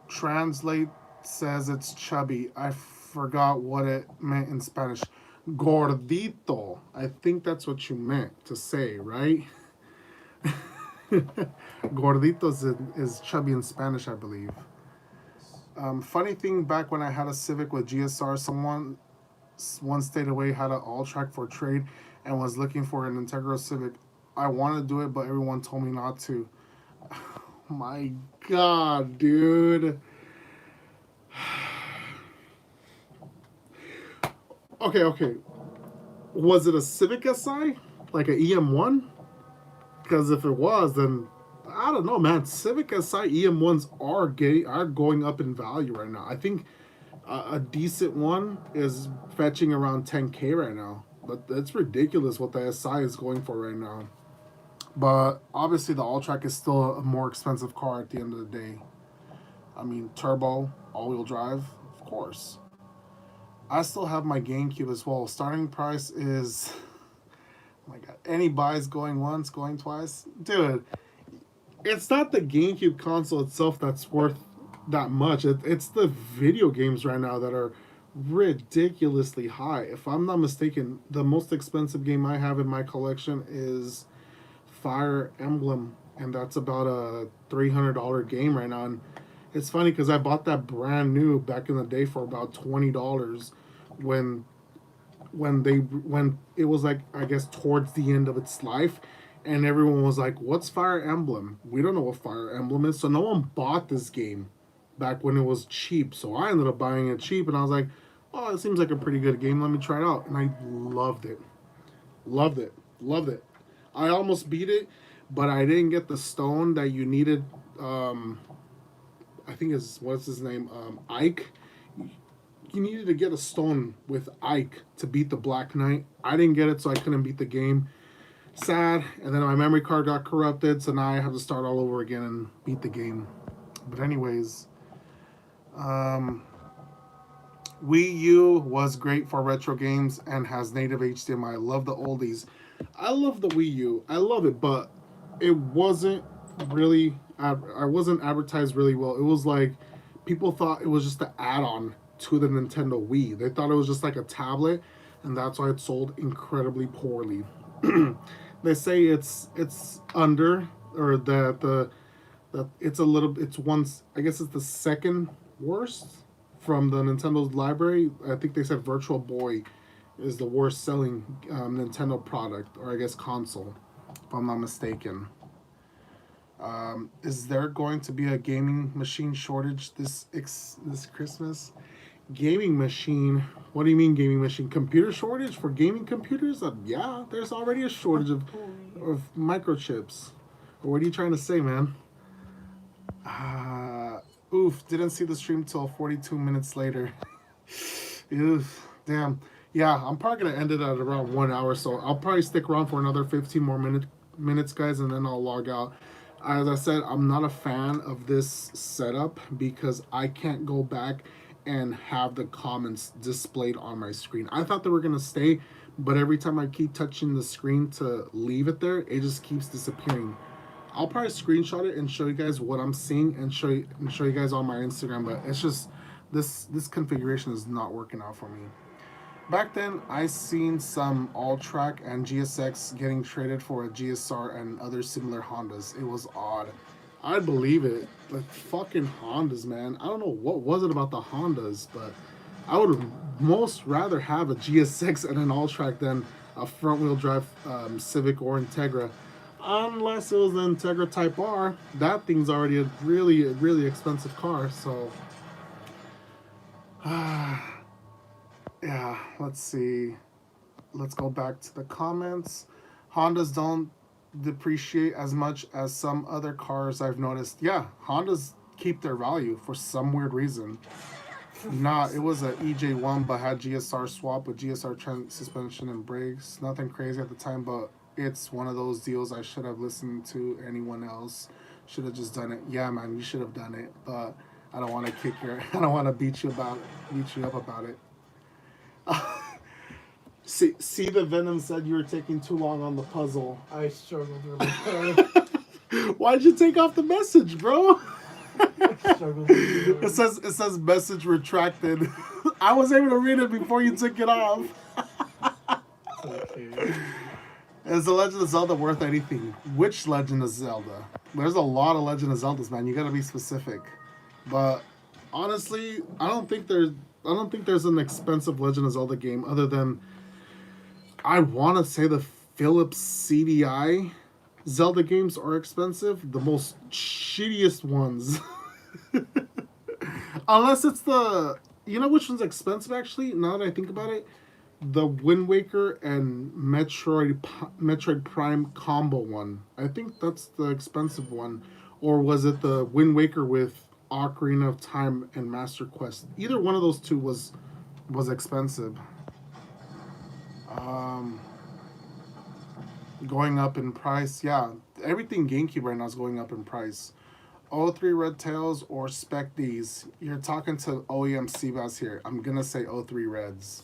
Translate says it's chubby. I forgot what it meant in Spanish. Gordito. I think that's what you meant to say, right? Gordito is chubby in Spanish, I believe. Funny thing, back when I had a Civic with GSR, someone one state away had an all track for trade and was looking for an integral Civic. I wanted to do it, but everyone told me not to. My God, dude. Okay. Was it a Civic Si? Like an EM1? Because if it was, then I don't know, man. Civic Si EM1s are going up in value right now. I think a decent one is fetching around 10K right now. But it's ridiculous what the Si is going for right now. But obviously the All-Track is still a more expensive car at the end of the day. I mean, turbo, all-wheel drive, of course. I still have my GameCube as well. Starting price is... Oh my God. Any buys going once, going twice? Dude, it's not the GameCube console itself that's worth that much. It's the video games right now that are ridiculously high. If I'm not mistaken, the most expensive game I have in my collection is Fire Emblem, and that's about a $300 game right now. And it's funny because I bought that brand new back in the day for about $20 when it was like, I guess, towards the end of its life, and everyone was like, what's Fire Emblem? We don't know what Fire Emblem is. So no one bought this game back when it was cheap. So I ended up buying it cheap, and I was like, oh, it seems like a pretty good game. Let me try it out. And I loved it. Loved it. I almost beat it, but I didn't get the stone that you needed. I think what's his name? Ike. You needed to get a stone with Ike to beat the Black Knight. I didn't get it, so I couldn't beat the game. Sad. And then my memory card got corrupted, so now I have to start all over again and beat the game. But anyways, Wii U was great for retro games and has native HDMI. I love the oldies. I love the Wii U. I love it, but it wasn't really... I wasn't advertised really well. It was like people thought it was just an add-on to the Nintendo Wii. They thought it was just like a tablet, and that's why it sold incredibly poorly. They say it's under, or that it's a little, it's once, I guess it's the second worst from the Nintendo's library. I think they said Virtual Boy is the worst selling Nintendo product, or I guess console, if I'm not mistaken. Is there going to be a gaming machine shortage this Christmas? Gaming machine? What do you mean gaming machine? Computer shortage for gaming computers? Yeah, there's already a shortage of microchips. Or what are you trying to say, man? Oof, didn't see the stream till 42 minutes later. Oof, damn. Yeah, I'm probably going to end it at around 1 hour, so I'll probably stick around for another 15 more minutes, guys, and then I'll log out. As I said, I'm not a fan of this setup because I can't go back and have the comments displayed on my screen. I thought they were going to stay, but every time I keep touching the screen to leave it there, it just keeps disappearing. I'll probably screenshot it and show you guys what I'm seeing and show you guys on my Instagram, but it's just this configuration is not working out for me. Back then, I seen some All-Track and GSX getting traded for a GSR and other similar Hondas. It was odd. I'd believe it. Like, fucking Hondas, man. I don't know what was it about the Hondas, but I would most rather have a GSX and an All-Track than a front-wheel drive Civic or Integra. Unless it was the Integra Type R. That thing's already a really expensive car, so... yeah, let's see. Let's go back to the comments. Hondas don't depreciate as much as some other cars I've noticed. Yeah, Hondas keep their value for some weird reason. Nah, it was a EJ1 but had GSR swap with GSR suspension and brakes. Nothing crazy at the time, but it's one of those deals I should have listened to anyone else. Should have just done it. Yeah, man, you should have done it, but I don't want to I don't want to beat you up about it. See, the Venom said you were taking too long on the puzzle. I struggled really hard. Why'd you take off the message, bro? I struggled really hard. It says message retracted. I was able to read it before you took it off. Okay. Is The Legend of Zelda worth anything? Which Legend of Zelda? There's a lot of Legend of Zeldas, man. You gotta be specific. But honestly, I don't think there's an expensive Legend of Zelda game other than, I want to say, the Philips CDI Zelda games are expensive. The most shittiest ones. Unless it's the... You know which one's expensive, actually? Now that I think about it? The Wind Waker and Metroid Prime combo one. I think that's the expensive one. Or was it the Wind Waker with Ocarina of Time and Master Quest? Either one of those two was expensive. Going up in price. Yeah, everything GameCube right now is going up in price. 03 Red Tails or Spec Ds. You're talking to OEM cbass here. I'm gonna say 03 Reds.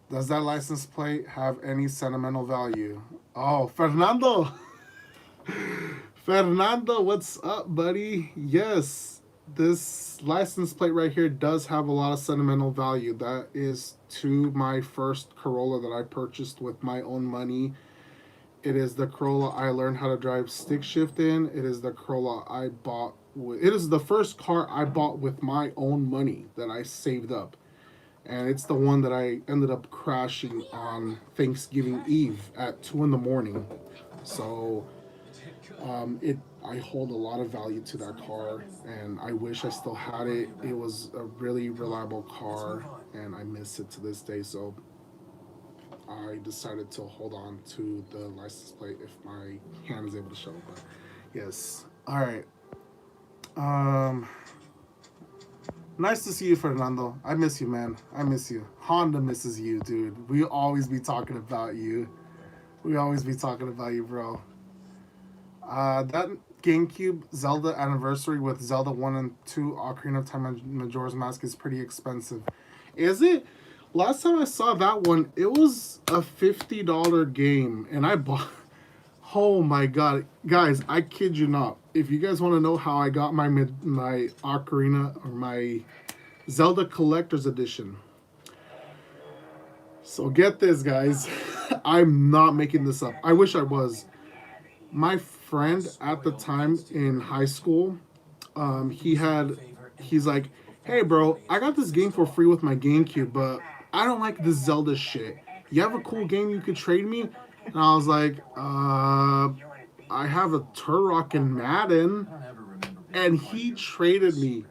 Does that license plate have any sentimental value? Oh, Fernando! Fernando, what's up, buddy? Yes, this license plate right here does have a lot of sentimental value. That is to my first Corolla that I purchased with my own money. It is the Corolla I learned how to drive stick shift in. It is the Corolla I bought with... It is the first car I bought with my own money that I saved up. And it's the one that I ended up crashing on Thanksgiving Eve at 2 in the morning. So, I hold a lot of value to that car, and I wish I still had it. It was a really reliable car, and I miss it to this day. So, I decided to hold on to the license plate if my hand is able to show. But yes, all right. Nice to see you, Fernando. I miss you, man. I miss you. Honda misses you, dude. We always be talking about you. We always be talking about you, bro. That GameCube Zelda anniversary with Zelda 1 and 2 Ocarina of Time and Majora's Mask is pretty expensive. Is it? Last time I saw that one, it was a $50 game, and I bought... Oh my god, guys! I kid you not. If you guys want to know how I got my Ocarina or my Zelda Collector's Edition, so get this, guys. I'm not making this up. I wish I was. My friend at the time in high school, he's like, hey bro, I got this game for free with my GameCube, but I don't like this Zelda shit. You have a cool game you could trade me? And I was like, I have a Turok and Madden. And he traded me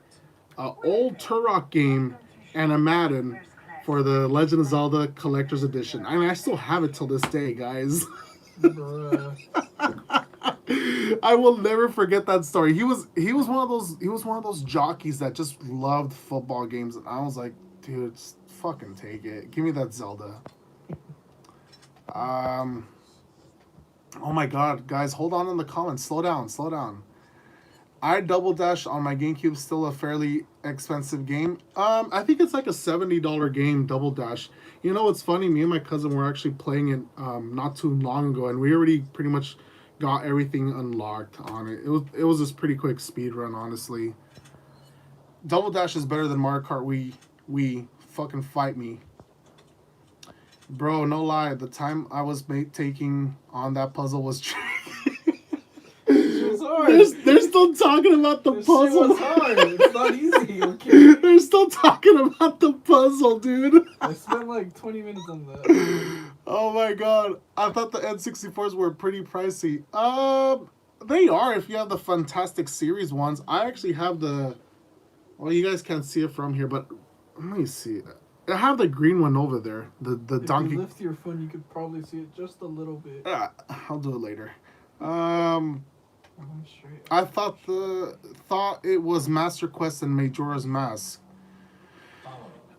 an old Turok game and a Madden for the Legend of Zelda Collector's Edition. I mean, I still have it till this day, guys. Bruh. I will never forget that story. He was one of those jockeys that just loved football games, and I was like, dude, just fucking take it. Give me that Zelda. Oh my god, guys, hold on in the comments. Slow down. I Double Dash on my GameCube, still a fairly expensive game. I think it's like a $70 game, Double Dash. You know what's funny? Me and my cousin were actually playing it not too long ago, and we already pretty much got everything unlocked on it. It was this pretty quick speed run, honestly. Double Dash is better than Mario Kart Wii. Fucking fight me. Bro, no lie, the time I was taking on that puzzle was It was hard. They're still talking about the This puzzle. shit was hard. It's not easy, okay? They're still talking about the puzzle, dude. I spent like 20 minutes on that. Oh my god. I thought the N64s were pretty pricey. They are if you have the Fantastic Series ones. I actually have the... Well, you guys can't see it from here, but let me see. I have the green one over there. The If donkey... you lift your phone, you could probably see it just a little bit. I'll do it later. I'm straight. I thought it was Master Quest and Majora's Mask.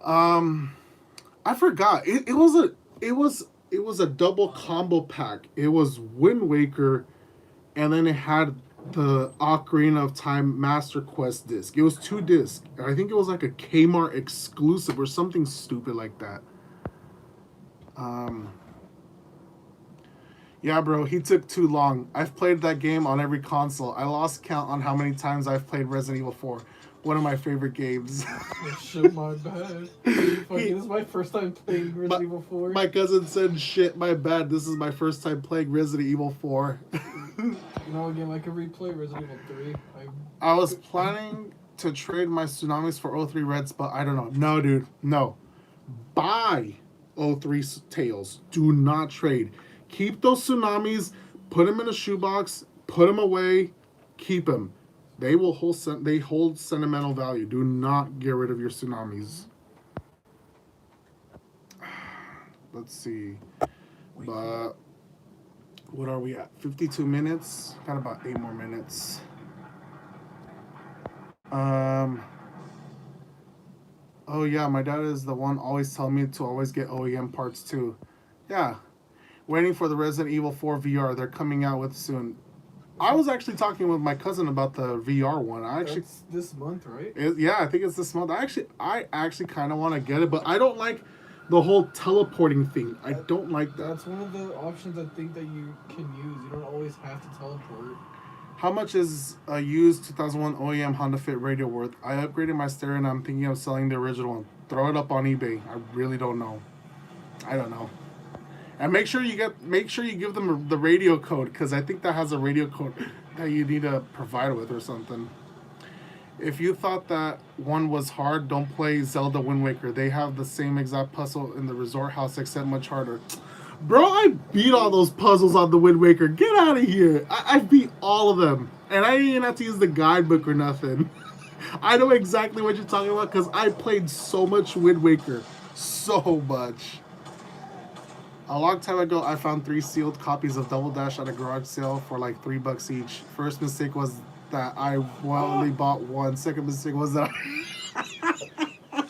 I forgot. It was a double combo pack. It was Wind Waker, and then it had the Ocarina of Time Master Quest disc. It was 2 discs. I think it was like a Kmart exclusive or something stupid like that. Yeah, bro, he took too long. I've played that game on every console. I lost count on how many times I've played Resident Evil 4. One of my favorite games. Oh, shit, my bad. Fucking, this is my first time playing Resident Evil 4. My cousin said, shit, my bad. This is my first time playing Resident Evil 4. You know, again, I could replay Resident Evil 3. I was planning to trade my Tsunamis for 03 Reds, but I don't know. No, dude, no. Buy 03 Tails. Do not trade. Keep those Tsunamis, put them in a shoebox, put them away, keep them. They hold sentimental value. Do not get rid of your Tsunamis. Let's see. But what are we at? 52 minutes. Got about 8 more minutes. Oh yeah, my dad is the one always telling me to always get OEM parts too. Yeah. Waiting for the Resident Evil 4 VR. They're coming out with soon. I was actually talking with my cousin about the VR one. That's this month, right? Yeah, I think it's this month. I actually kind of want to get it, but I don't like the whole teleporting thing. I don't like that. That's one of the options I think that you can use. You don't always have to teleport. How much is a used 2001 OEM Honda Fit radio worth? I upgraded my stereo and I'm thinking of selling the original one. Throw it up on eBay. I really don't know. I don't know. And make sure you give them the radio code, because I think that has a radio code that you need to provide with or something. If you thought that one was hard, don't play Zelda Wind Waker. They have the same exact puzzle in the resort house, except much harder. Bro, I beat all those puzzles on the Wind Waker. Get out of here. I beat all of them. And I didn't even have to use the guidebook or nothing. I know exactly what you're talking about, because I played so much Wind Waker. So much. A long time ago, I found 3 sealed copies of Double Dash at a garage sale for like $3 each. First mistake was that I only bought one. Second mistake was that I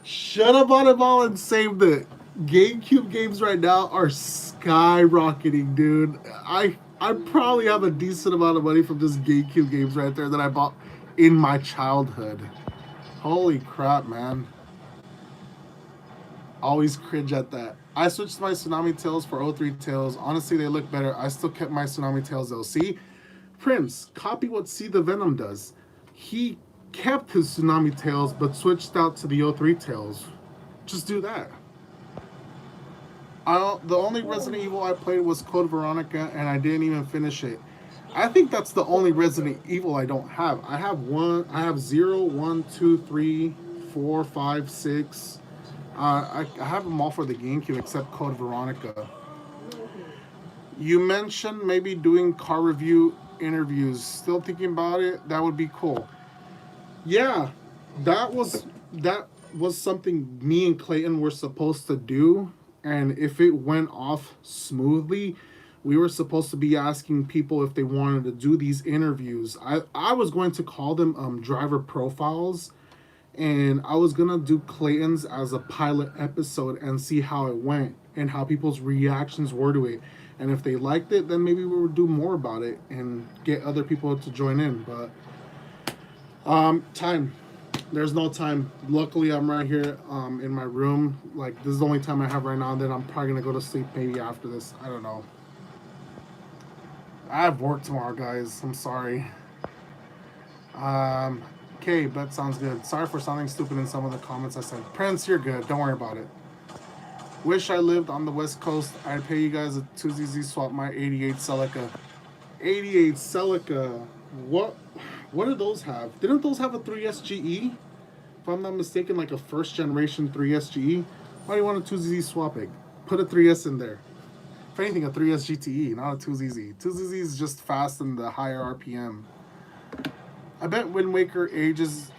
shut up on it all and saved it. GameCube games right now are skyrocketing, dude. I probably have a decent amount of money from just GameCube games right there that I bought in my childhood. Holy crap, man. Always cringe at that. I switched my Tsunami Tails for O3 Tails. Honestly, they look better. I still kept my Tsunami Tails though. See? Prince, copy what See the Venom does. He kept his Tsunami Tails but switched out to the O3 Tails. Just do that. The only Resident Evil I played was Code Veronica, and I didn't even finish it. I think that's the only Resident Evil I don't have. I have 0, 1, 2, 3, 4, 5, 6. I have them all for the GameCube except Code Veronica. You mentioned maybe doing car review interviews. Still thinking about it? That would be cool. Yeah, that was something me and Clayton were supposed to do, and if it went off smoothly, we were supposed to be asking people if they wanted to do these interviews. I was going to call them driver profiles, and I was gonna do Clayton's as a pilot episode and see how it went and how people's reactions were to it. And if they liked it, then maybe we would do more about it and get other people to join in. But time. There's no time. Luckily, I'm right here in my room. Like, this is the only time I have right now. Then I'm probably going to go to sleep maybe after this. I don't know. I have work tomorrow, guys. I'm sorry. Okay, that sounds good. Sorry for sounding stupid in some of the comments I said. Prince, you're good. Don't worry about it. Wish I lived on the West Coast. I'd pay you guys a 2ZZ swap my 88 Celica. 88 Celica. What do those have? Didn't those have a 3S GE? If I'm not mistaken, like a first generation 3S GE. Why do you want a 2ZZ swap it? Put a 3S in there. If anything, a 3S GTE, not a 2ZZ. 2ZZ is just fast and the higher RPM. I beat Wind Waker ages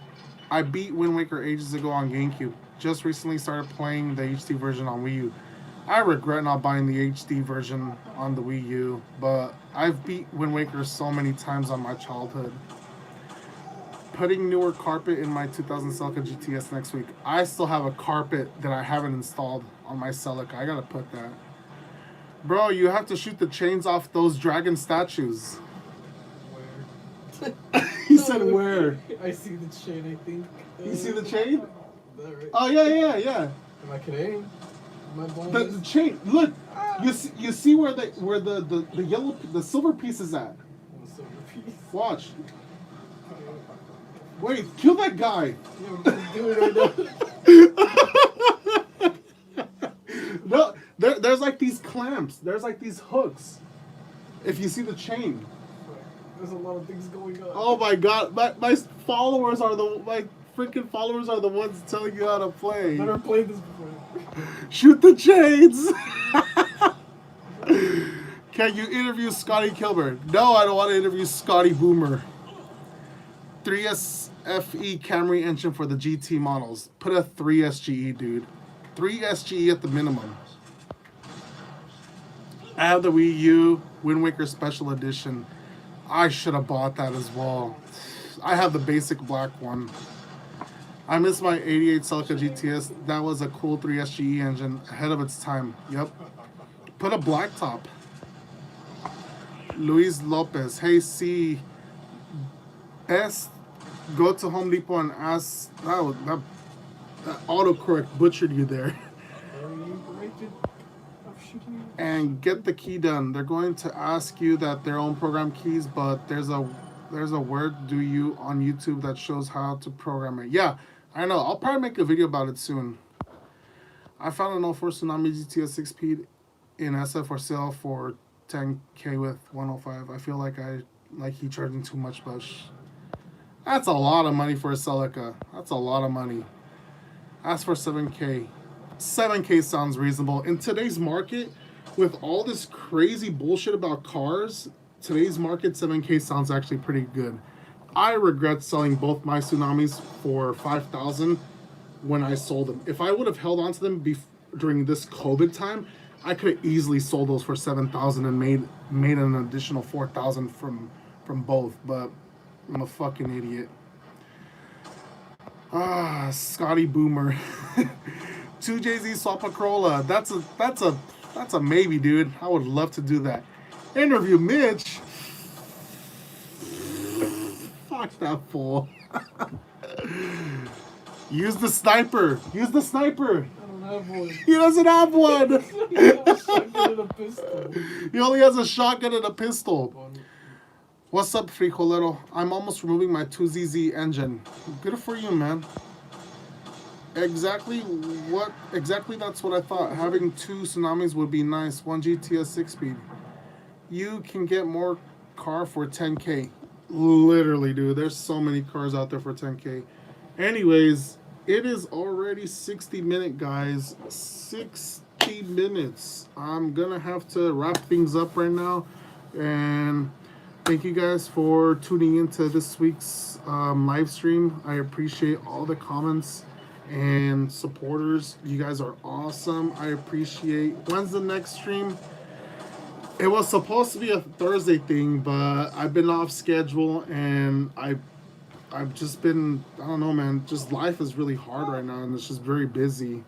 ago on GameCube. Just recently started playing the HD version on Wii U. I regret not buying the HD version on the Wii U, but I've beat Wind Waker so many times on my childhood. Putting newer carpet in my 2000 Celica GTS next week. I still have a carpet that I haven't installed on my Celica. I gotta put that. Bro, you have to shoot the chains off those dragon statues. Where? He said where? I see the chain, I think. You see the chain? Right? Oh, yeah. Am I kidding? Am I blind? The chain, look, you see where the yellow, the silver piece is at. The silver piece. Watch. Wait, kill that guy. Yeah, we're just doing it right now. No, there's like these clamps. There's like these hooks. If you see the chain. There's a lot of things going on. Oh my god, my followers are my freaking followers are the ones telling you how to play. I've never played this before. Shoot the chains. Can you interview Scotty Kilburn? No, I don't want to interview Scotty Boomer. 3S FE Camry engine for the GT models. Put a 3S GE, dude. 3S GE at the minimum. I have the Wii U Wind Waker Special Edition. I should have bought that as well. I have the basic black one. I miss my 88 Celica GTS. That was a cool 3S GE engine, ahead of its time. Yep. Put a black top. Luis Lopez. Hey, C. S. Go to Home Depot and ask. That autocorrect butchered you there. And get the key done. They're going to ask you that their own program keys, but there's a word do you on YouTube that shows how to program it. Yeah, I know. I'll probably make a video about it soon. I found an 04 Tsunami GTS 6-speed in SF for sale for $10K with 105. I feel like he charging too much, but that's a lot of money for a Celica. That's a lot of money. Ask for 7K. 7K sounds reasonable in today's market. With all this crazy bullshit about cars, today's market, 7K sounds actually pretty good. I regret selling both my Tsunamis for $5,000 when I sold them. If I would have held on to them during this COVID time, I could have easily sold those for $7,000 and made an additional $4,000 from both. But I'm a fucking idiot. Scotty Boomer. 2JZ swap a Corolla. That's a maybe, dude. I would love to do that. Interview Mitch. Fuck that fool. Use the sniper. Use the sniper. I don't have one. He doesn't have one. He has a shotgun and a pistol. He only has a shotgun and a pistol. One. What's up, Frijolero? I'm almost removing my 2ZZ engine. Good for you, man. Exactly that's what I thought. Having 2 Tsunamis would be nice. 1 GTS 6-speed. You can get more car for 10K. Literally, dude. There's so many cars out there for 10K. Anyways, it is already 60-minute, guys. 60 minutes. I'm gonna have to wrap things up right now. And thank you guys for tuning into this week's live stream. I appreciate all the comments and supporters. You guys are awesome. I appreciate. When's the next stream? It was supposed to be a Thursday thing, but I've been off schedule and I've just been, I don't know, man, just life is really hard right now and it's just very busy.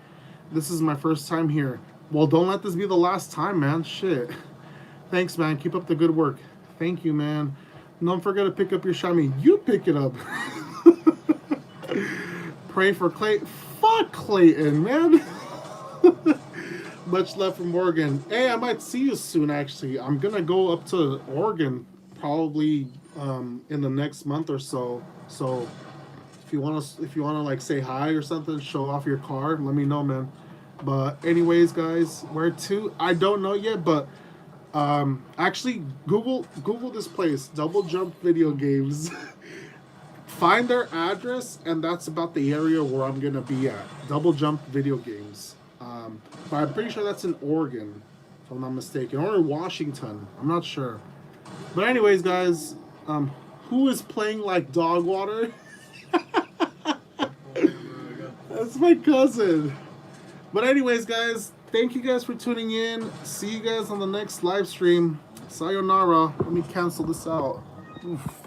This is my first time here. Well, don't let this be the last time, man. Shit. Thanks, man. Keep up the good work. Thank you, man. Don't forget to pick up your Xiaomi. You pick it up. Pray for Clay. Fuck Clayton, man. Much love from Oregon. Hey, I might see you soon, actually. I'm going to go up to Oregon probably in the next month or so. So if you want to like say hi or something, show off your car, let me know, man. But anyways, guys, where to? I don't know yet, but actually Google this place, Double Jump Video Games. Find their address, and that's about the area where I'm gonna be at. Double Jump Video Games. But I'm pretty sure that's in Oregon, if I'm not mistaken, or in Washington. I'm not sure. But anyways, guys, who is playing like dog water? That's my cousin. But anyways, guys, thank you guys for tuning in. See you guys on the next live stream. Sayonara. Let me cancel this out. Oof.